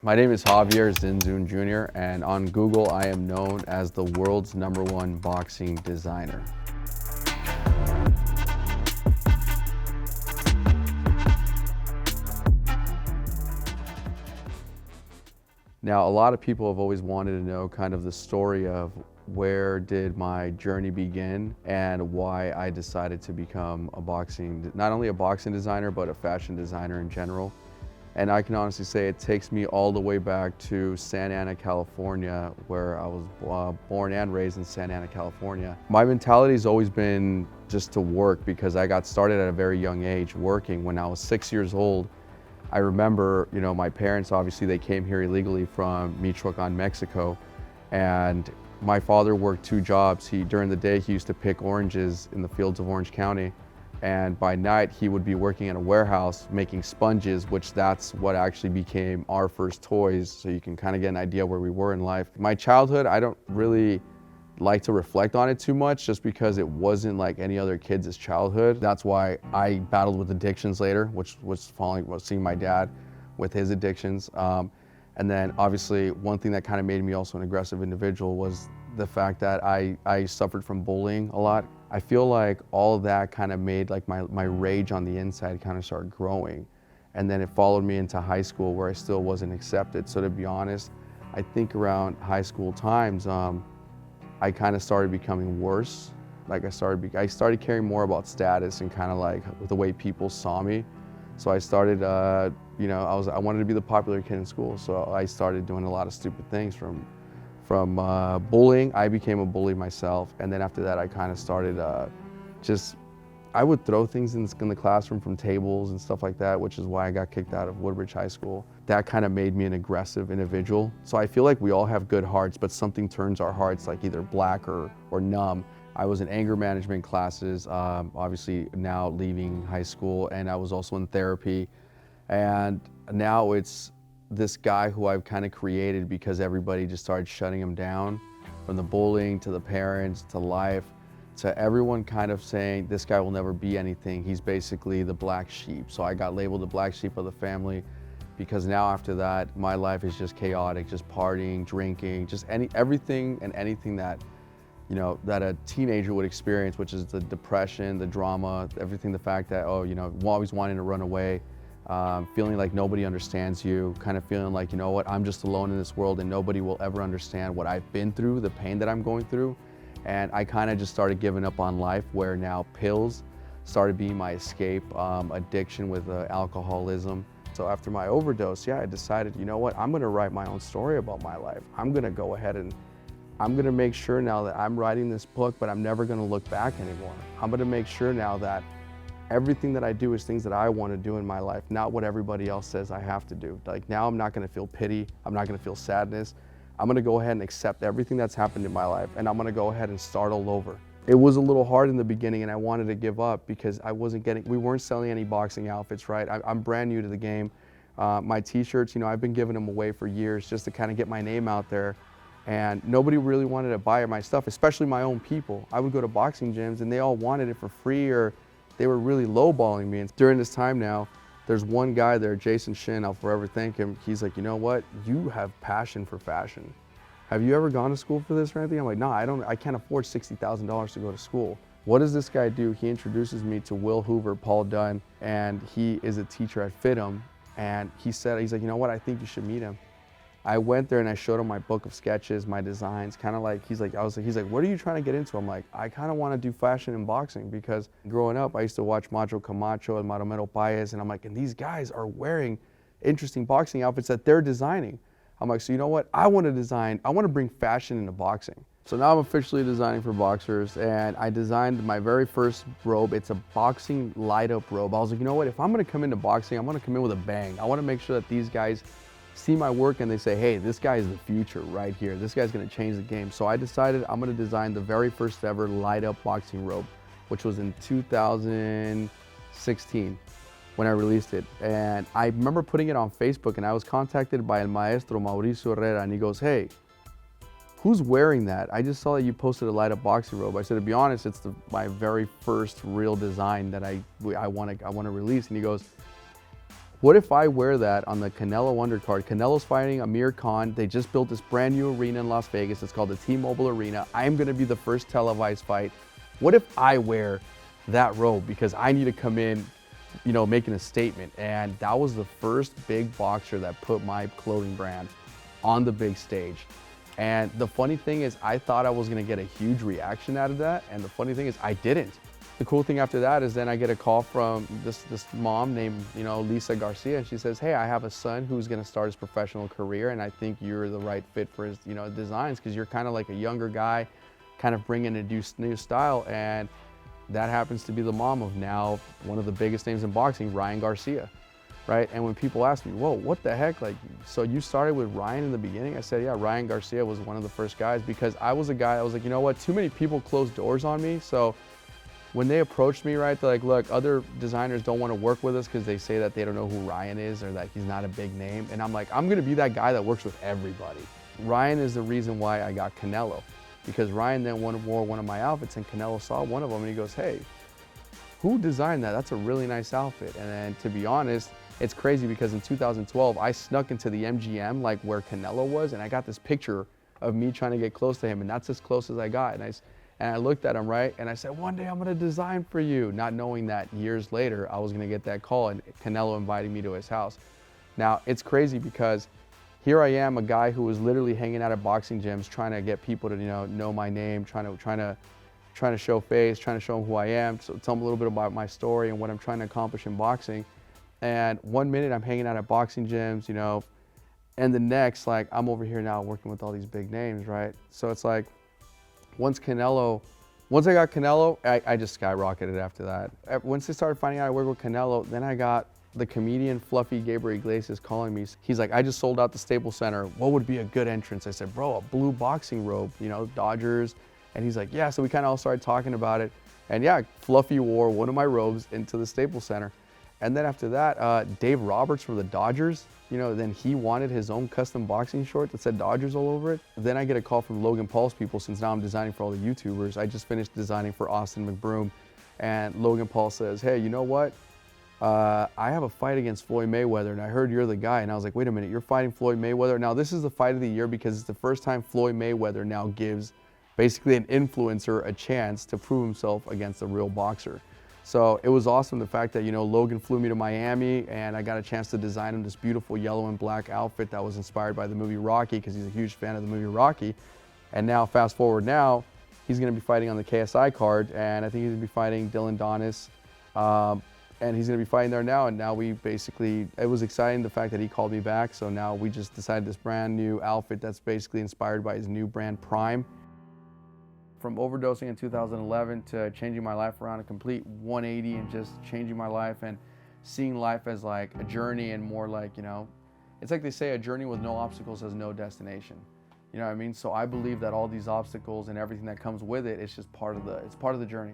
My name is Javier Zinzun Jr., and on Google I am known as the world's #1 boxing designer. Now, a lot of people have always wanted to know kind of the story of where did my journey begin and why I decided to become not only a boxing designer, but a fashion designer in general. And I can honestly say it takes me all the way back to Santa Ana, California, where I was born and raised in Santa Ana, California. My mentality has always been just to work, because I got started at a very young age working. When I was 6 years old, I remember, my parents, obviously they came here illegally from Michoacan, Mexico, and my father worked 2 jobs. During the day, he used to pick oranges in the fields of Orange County, and by night he would be working in a warehouse making sponges, which that's what actually became our first toys, so you can kind of get an idea where we were in life. My childhood, I don't really like to reflect on it too much, just because it wasn't like any other kid's childhood. That's why I battled with addictions later, which was seeing my dad with his addictions. And then obviously one thing that kind of made me also an aggressive individual was the fact that I suffered from bullying a lot. I feel like all of that kind of made like my rage on the inside kind of start growing. And then it followed me into high school, where I still wasn't accepted. So to be honest, I think around high school times, I kind of started becoming worse. Like I started caring more about status and kind of like the way people saw me. So I started, I wanted to be the popular kid in school. So I started doing a lot of stupid things, from bullying. I became a bully myself. And then after that, I kind of started I would throw things in the classroom from tables and stuff like that, which is why I got kicked out of Woodbridge High School. That kind of made me an aggressive individual. So I feel like we all have good hearts, but something turns our hearts like either black or numb. I was in anger management classes, obviously now leaving high school, and I was also in therapy. And now it's this guy who I've kind of created because everybody just started shutting him down, from the bullying to the parents to life, to everyone kind of saying, this guy will never be anything. He's basically the black sheep. So I got labeled the black sheep of the family, because now after that, my life is just chaotic, just partying, drinking, just everything and anything that, that a teenager would experience, which is the depression, the drama, everything, the fact that, always wanting to run away, feeling like nobody understands you, kind of feeling like, I'm just alone in this world and nobody will ever understand what I've been through, the pain that I'm going through. And I kind of just started giving up on life, where now pills started being my escape, addiction with alcoholism. So after my overdose, I decided, I'm gonna write my own story about my life. I'm gonna go ahead and I'm gonna make sure now that I'm writing this book, but I'm never gonna look back anymore. I'm gonna make sure now that everything that I do is things that I want to do in my life, not what everybody else says I have to do. Like now I'm not gonna feel pity, I'm not gonna feel sadness. I'm gonna go ahead and accept everything that's happened in my life, and I'm gonna go ahead and start all over. It was a little hard in the beginning, and I wanted to give up because we weren't selling any boxing outfits, right? I'm brand new to the game. My t-shirts, I've been giving them away for years just to kind of get my name out there, and nobody really wanted to buy my stuff, especially my own people. I would go to boxing gyms and they all wanted it for free, or they were really lowballing me. And during this time now, there's one guy there, Jason Shin, I'll forever thank him. He's like, you know what? You have passion for fashion. Have you ever gone to school for this or anything? I'm like, no, I can't afford $60,000 to go to school. What does this guy do? He introduces me to Will Hoover, Paul Dunn, and he is a teacher at FITM. And he's like, you know what? I think you should meet him. I went there and I showed him my book of sketches, my designs, kind of like, he's like, what are you trying to get into? I'm like, I kind of want to do fashion and boxing, because growing up, I used to watch Macho Camacho and Maromero Paez, and I'm like, and these guys are wearing interesting boxing outfits that they're designing. I'm like, so you know what? I want to bring fashion into boxing. So now I'm officially designing for boxers, and I designed my very first robe. It's a boxing light up robe. I was like, you know what? If I'm going to come into boxing, I'm going to come in with a bang. I want to make sure that these guys see my work and they say, hey, this guy is the future right here. This guy's gonna change the game. So I decided I'm gonna design the very first ever light up boxing robe, which was in 2016 when I released it. And I remember putting it on Facebook, and I was contacted by El Maestro Mauricio Herrera, and he goes, hey, who's wearing that? I just saw that you posted a light up boxing robe. I said, to be honest, it's my very first real design that I want to release. And he goes, What if I wear that on the Canelo undercard? Canelo's fighting Amir Khan. They just built this brand new arena in Las Vegas. It's called the T-Mobile Arena. I'm gonna be the first televised fight. What if I wear that robe because I need to come in, you know, making a statement? And that was the first big boxer that put my clothing brand on the big stage. And the funny thing is, I thought I was gonna get a huge reaction out of that. And the funny thing is, I didn't. The cool thing after that is then I get a call from this mom named, you know, Lisa Garcia, and she says, hey, I have a son who's gonna start his professional career, and I think you're the right fit for his, you know, designs, because you're kind of like a younger guy, kind of bringing a new style. And that happens to be the mom of now one of the biggest names in boxing, Ryan Garcia, right? And when people ask me, whoa, what the heck? Like, so you started with Ryan in the beginning? I said, yeah, Ryan Garcia was one of the first guys, because I was a guy, I was like, you know what, too many people closed doors on me. So when they approached me, right, they're like, look, other designers don't want to work with us because they say that they don't know who Ryan is or that he's not a big name. And I'm like, I'm going to be that guy that works with everybody. Ryan is the reason why I got Canelo, because Ryan then wore one of my outfits and Canelo saw one of them and he goes, hey, who designed that? That's a really nice outfit. And then, to be honest, it's crazy because in 2012, I snuck into the MGM, like where Canelo was, and I got this picture of me trying to get close to him, and that's as close as I got. And I looked at him, right, and I said, one day I'm gonna design for you, not knowing that years later I was gonna get that call and Canelo invited me to his house. Now, it's crazy because here I am, a guy who was literally hanging out at boxing gyms trying to get people to, you know my name, trying to show face, trying to show them who I am, so tell them a little bit about my story and what I'm trying to accomplish in boxing. And one minute I'm hanging out at boxing gyms, you know, and the next, like, I'm over here now working with all these big names, right? So it's like, once I got Canelo, I just skyrocketed after that. Once I started finding out I work with Canelo, then I got the comedian Fluffy Gabriel Iglesias calling me. He's like, I just sold out the Staples Center. What would be a good entrance? I said, bro, a blue boxing robe, you know, Dodgers. And he's like, yeah, so we kind of all started talking about it. And yeah, Fluffy wore one of my robes into the Staples Center. And then after that, Dave Roberts from the Dodgers, you know, then he wanted his own custom boxing short that said Dodgers all over it. Then I get a call from Logan Paul's people, since now I'm designing for all the YouTubers. I just finished designing for Austin McBroom, and Logan Paul says, hey, you know what? I have a fight against Floyd Mayweather, and I heard you're the guy. And I was like, wait a minute, you're fighting Floyd Mayweather? Now, this is the fight of the year because it's the first time Floyd Mayweather now gives basically an influencer a chance to prove himself against a real boxer. So it was awesome, the fact that, you know, Logan flew me to Miami and I got a chance to design him this beautiful yellow and black outfit that was inspired by the movie Rocky, because he's a huge fan of the movie Rocky. And now, fast forward now, he's gonna be fighting on the KSI card, and I think he's gonna be fighting Dillon Danis. And he's gonna be fighting there now, and now we basically, it was exciting the fact that he called me back, so now we just decided this brand new outfit that's basically inspired by his new brand, Prime. From overdosing in 2011 to changing my life around, a complete 180 and just changing my life and seeing life as like a journey and more like, you know, it's like they say, a journey with no obstacles has no destination. You know what I mean? So I believe that all these obstacles and everything that comes with it, it's just part of the journey.